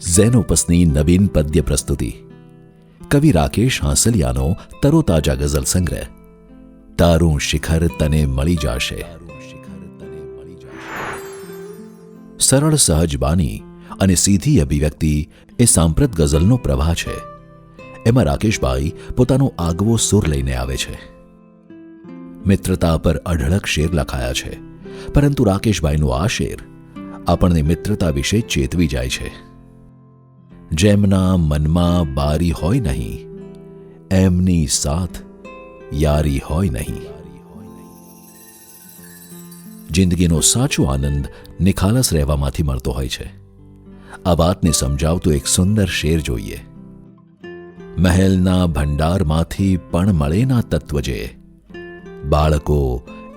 ઝેનોપસની નવીન પદ્ય પ્રસ્તુતિ. કવિ રાકેશ હાંસલિયાનો તરોતાજા ગઝલ સંગ્રહ તારું શિખર તને મળી જાશે. સરળ સહજ બાની અને સીધી અભિવ્યક્તિ એ સાંપ્રત ગઝલનો પ્રવાહ છે. એમાં રાકેશભાઈ પોતાનો આગવો સુર લઈને આવે છે. મિત્રતા પર અઢળક શેર લખાયા છે, પરંતુ રાકેશભાઈનો આ શેર આપણને મિત્રતા વિશે ચેતવી જાય છે. જેમના મનમાં બારી હોય નહીં, એમની સાથ યારી હોય નહીં. જિંદગીનો સાચો આનંદ નિખાલસ રહેવામાંથી મળતો હોય છે. આ વાતને સમજાવતો એક સુંદર શેર જોઈએ. મહેલના ભંડારમાંથી પણ મળે ના તત્વ જે બાળકો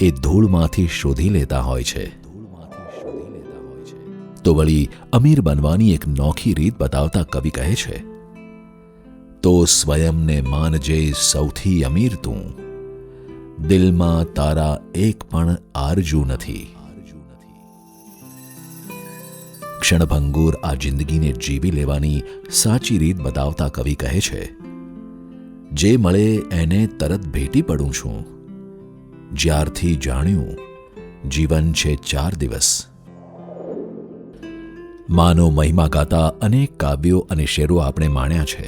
એ ધૂળમાંથી શોધી લેતા હોય છે. તો વળી અમીર બનવાની એક નોખી રીત બતાવતા કવિ કહે છે, તો સ્વયંને માનજે સૌથી અમીર તું, દિલમાં તારા એક પણ આરજુ નથી. ક્ષણભંગુર આ જિંદગીને જીવી લેવાની સાચી રીત બતાવતા કવિ કહે છે, જે મળે એને તરત ભેટી પડું છું, જ્યારથી જાણ્યું જીવન છે 4 દિવસ. માનો મહિમા ગાતા અનેક કાવ્યો અને શેરો આપણે માણ્યા છે.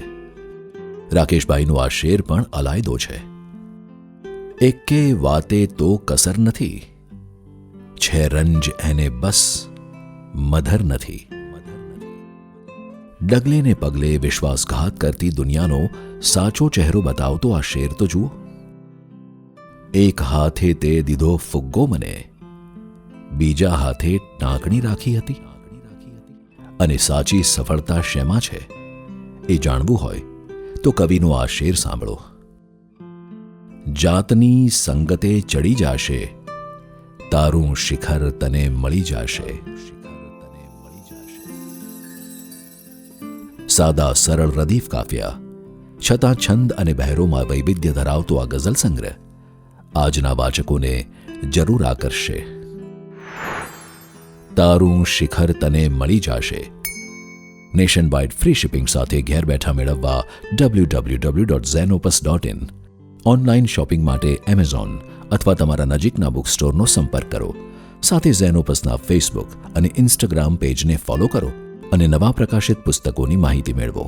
રાકેશભાઈનો આ શેર પણ અલાયદો છે. એકે વાતે તો કસર નથી, છે રંજ એને બસ મધર નથી. ડગલે ને પગલે વિશ્વાસઘાત કરતી દુનિયાનો સાચો ચહેરો બતાવતો આ શેર તો જુઓ. એક હાથે તે દીધો ફુગ્ગો મને, બીજા હાથે ટાંકણી રાખી હતી. અને સાચી સફળતા શેમાં છે એ જાણવું હોય તો કવિનો આ શેર સાંભળો. જાતની સંગતે ચડી જાશે, તારું શિખર તને મળી જાશે. સાદા સરળ રદીફ કાફિયા છતાં છંદ અને બહેરોમાં વૈવિધ્ય ધરાવતો આ ગઝલ સંગ્રહ આજના વાચકોને જરૂર આકર્ષશે. તારું શિખર તને મળી જાશે નેશન વાઇડ ફ્રી શિપિંગ સાથે ઘેર બેઠા મેળવવા www.zenopus.in. ઓનલાઈન શોપિંગ માટે એમેઝોન અથવા તમારા નજીકના બુક સ્ટોરનો સંપર્ક કરો. સાથે ઝેનોપસના ફેસબુક અને ઇન્સ્ટાગ્રામ પેજને ફોલો કરો અને નવા પ્રકાશિત પુસ્તકોની માહિતી મેળવો.